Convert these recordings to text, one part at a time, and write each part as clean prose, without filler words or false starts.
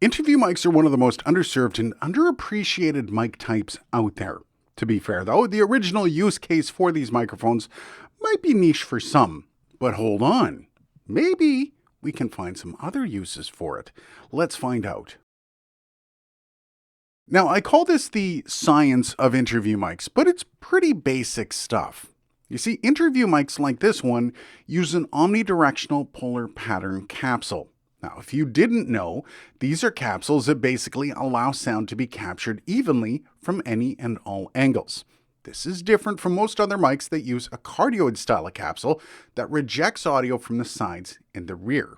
Interview mics are one of the most underserved and underappreciated mic types out there. To be fair, though, the original use case for these microphones might be niche for some. But hold on, maybe we can find some other uses for it. Let's find out. Now, I call this the science of interview mics, but it's pretty basic stuff. You see, interview mics like this one use an omnidirectional polar pattern capsule. Now, if you didn't know, these are capsules that basically allow sound to be captured evenly from any and all angles. This is different from most other mics that use a cardioid style of capsule that rejects audio from the sides and the rear.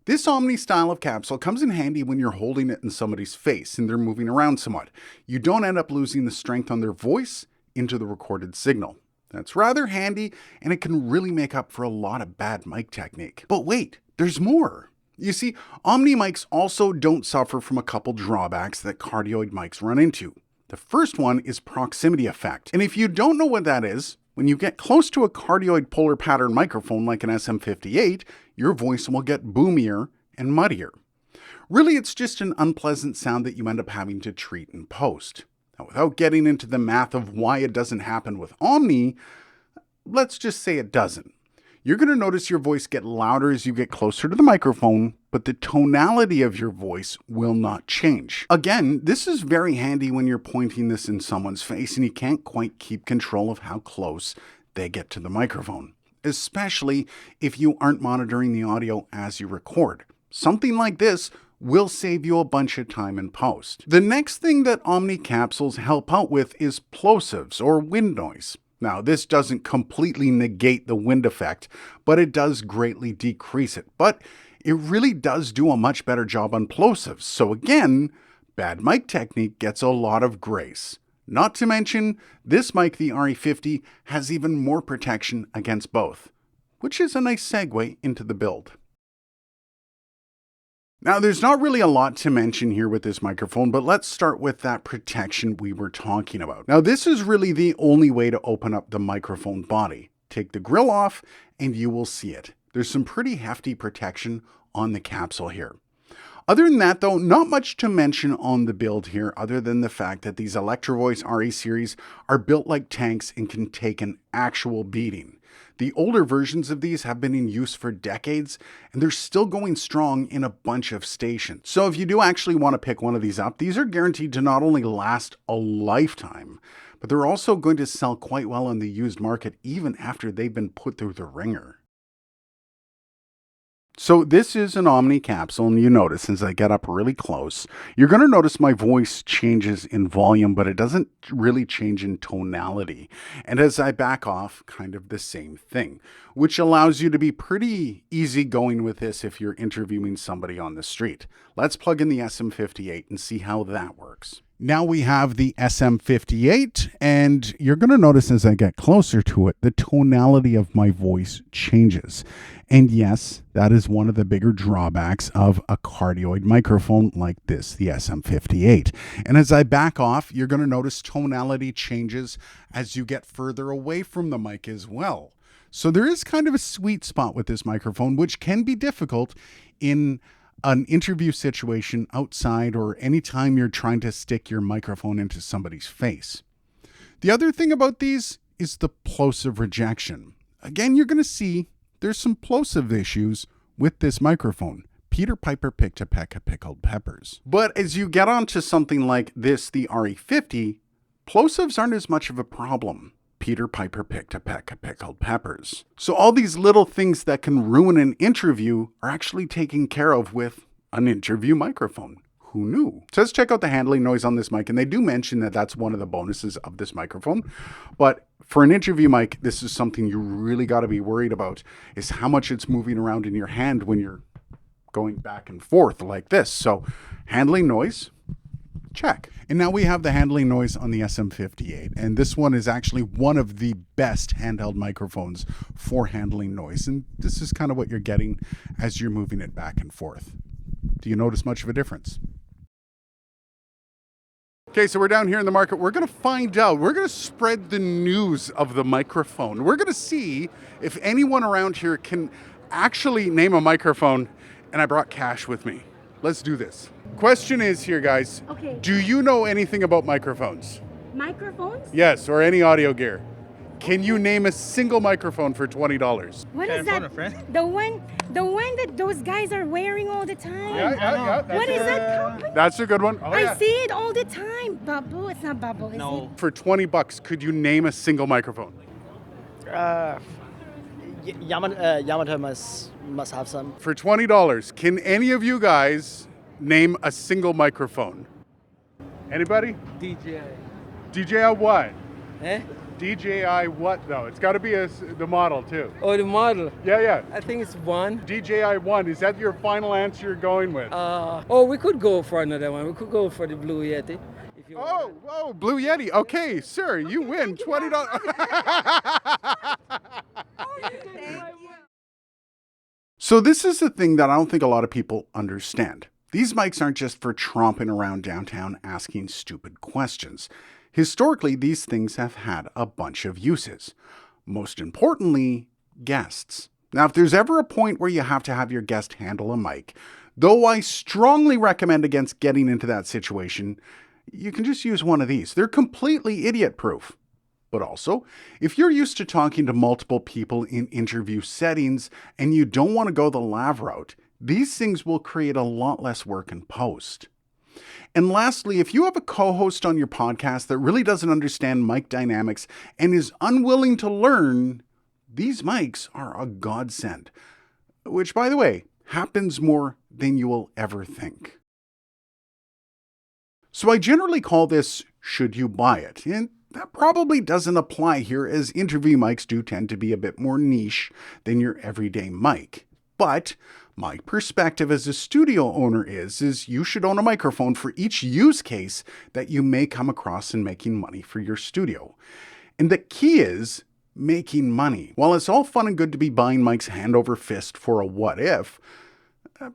This omni style of capsule comes in handy when you're holding it in somebody's face and they're moving around somewhat. You don't end up losing the strength on their voice into the recorded signal. That's rather handy, and it can really make up for a lot of bad mic technique. But wait, there's more. You see, omni mics also don't suffer from a couple drawbacks that cardioid mics run into. The first one is proximity effect. And if you don't know what that is, when you get close to a cardioid polar pattern microphone like an SM58, your voice will get boomier and muddier. Really, it's just an unpleasant sound that you end up having to treat in post. Now, without getting into the math of why it doesn't happen with omni, let's just say it doesn't. You're going to notice your voice get louder as you get closer to the microphone, but the tonality of your voice will not change. Again, this is very handy when you're pointing this in someone's face and you can't quite keep control of how close they get to the microphone, especially if you aren't monitoring the audio as you record. Something like this will save you a bunch of time in post. The next thing that omni capsules help out with is plosives, or wind noise. Now, this doesn't completely negate the wind effect, but it does greatly decrease it. But it really does do a much better job on plosives. So again, bad mic technique gets a lot of grace. Not to mention, this mic, the RE50, has even more protection against both, which is a nice segue into the build. Now, there's not really a lot to mention here with this microphone, but let's start with that protection we were talking about. Now, this is really the only way to open up the microphone body. Take the grill off and you will see it. There's some pretty hefty protection on the capsule here. Other than that, though, not much to mention on the build here, other than the fact that these ElectroVoice RE series are built like tanks and can take an actual beating. The older versions of these have been in use for decades, and they're still going strong in a bunch of stations. So if you do actually want to pick one of these up, these are guaranteed to not only last a lifetime, but they're also going to sell quite well in the used market even after they've been put through the ringer. So this is an omni capsule, and you notice as I get up really close, you're going to notice my voice changes in volume, but it doesn't really change in tonality. And as I back off, kind of the same thing, which allows you to be pretty easygoing with this if you're interviewing somebody on the street. Let's plug in the SM58 and see how that works. Now we have the SM58, and you're going to notice as I get closer to it, the tonality of my voice changes. And yes, that is one of the bigger drawbacks of a cardioid microphone like this, the SM58. And as I back off, you're going to notice tonality changes as you get further away from the mic as well. So there is kind of a sweet spot with this microphone, which can be difficult in an interview situation outside or anytime you're trying to stick your microphone into somebody's face. The other thing about these is the plosive rejection. Again, you're going to see there's some plosive issues with this microphone. Peter Piper picked a peck of pickled peppers. But as you get onto something like this, the RE50, plosives aren't as much of a problem. Peter Piper picked a peck of pickled peppers. So all these little things that can ruin an interview are actually taken care of with an interview microphone. Who knew? So let's check out the handling noise on this mic, and they do mention that that's one of the bonuses of this microphone. But for an interview mic, this is something you really got to be worried about, is how much it's moving around in your hand when you're going back and forth like this. So handling noise, check. And now we have the handling noise on the SM58. And this one is actually one of the best handheld microphones for handling noise. And this is kind of what you're getting as you're moving it back and forth. Do you notice much of a difference? Okay, so we're down here in the market. We're going to find out. We're going to spread the news of the microphone. We're going to see if anyone around here can actually name a microphone, and I brought cash with me. let's do this. Question is here, guys. Okay. Do you know anything about microphones? Microphones? Yes, or any audio gear. Can you name a single microphone for $20? What Can I is phone that? a friend? The one that those guys are wearing all the time. Yeah. What is that company? That's a good one. Oh, I see it all the time. Bubble. It's not Bubble, is No. For $20, could you name a single microphone? Yamaha must have some. For $20, can any of you guys name a single microphone? Anybody? DJI. DJI what? Eh? DJI what though? It's got to be the model too. Oh, the model. Yeah. I think it's one. DJI 1, is that your final answer you're going with? We could go for another one. We could go for the Blue Yeti. If you want. Oh, Blue Yeti. Okay, sir, you win $20. So this is the thing that I don't think a lot of people understand. These mics aren't just for tromping around downtown asking stupid questions. Historically, these things have had a bunch of uses. Most importantly, guests. Now, if there's ever a point where you have to have your guest handle a mic, though I strongly recommend against getting into that situation, you can just use one of these. They're completely idiot-proof. But also, if you're used to talking to multiple people in interview settings and you don't want to go the lav route, these things will create a lot less work in post. And lastly, if you have a co-host on your podcast that really doesn't understand mic dynamics and is unwilling to learn, these mics are a godsend. Which, by the way, happens more than you will ever think. So I generally call this, should you buy it? And that probably doesn't apply here, as interview mics do tend to be a bit more niche than your everyday mic. But my perspective as a studio owner is you should own a microphone for each use case that you may come across in making money for your studio. And the key is making money. While it's all fun and good to be buying mics hand over fist for a what if,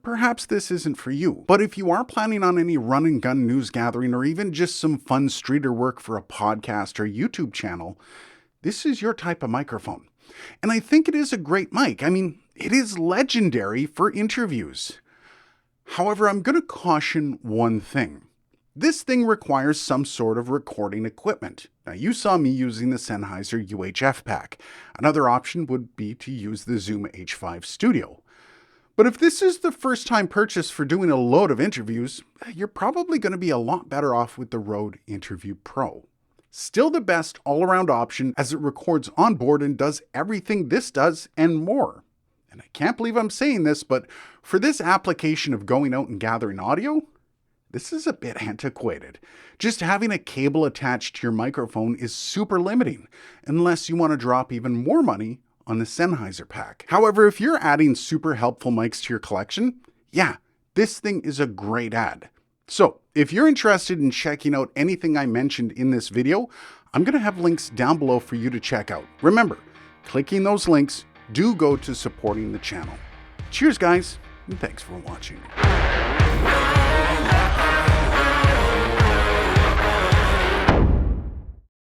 perhaps this isn't for you. But if you are planning on any run and gun news gathering or even just some fun streeter work for a podcast or YouTube channel, this is your type of microphone. And I think it is a great mic. I mean, it is legendary for interviews. However, I'm going to caution one thing. This thing requires some sort of recording equipment. Now, you saw me using the Sennheiser UHF pack. Another option would be to use the Zoom H5 Studio. But if this is the first time purchase for doing a load of interviews, you're probably going to be a lot better off with the Rode Interview Pro. Still the best all-around option, as it records on board and does everything this does and more. And I can't believe I'm saying this, but for this application of going out and gathering audio, this is a bit antiquated. Just having a cable attached to your microphone is super limiting, unless you want to drop even more money on the Sennheiser pack. However, if you're adding super helpful mics to your collection, yeah, this thing is a great add. So, if you're interested in checking out anything I mentioned in this video, I'm going to have links down below for you to check out. Remember, clicking those links do go to supporting the channel. Cheers, guys, and thanks for watching.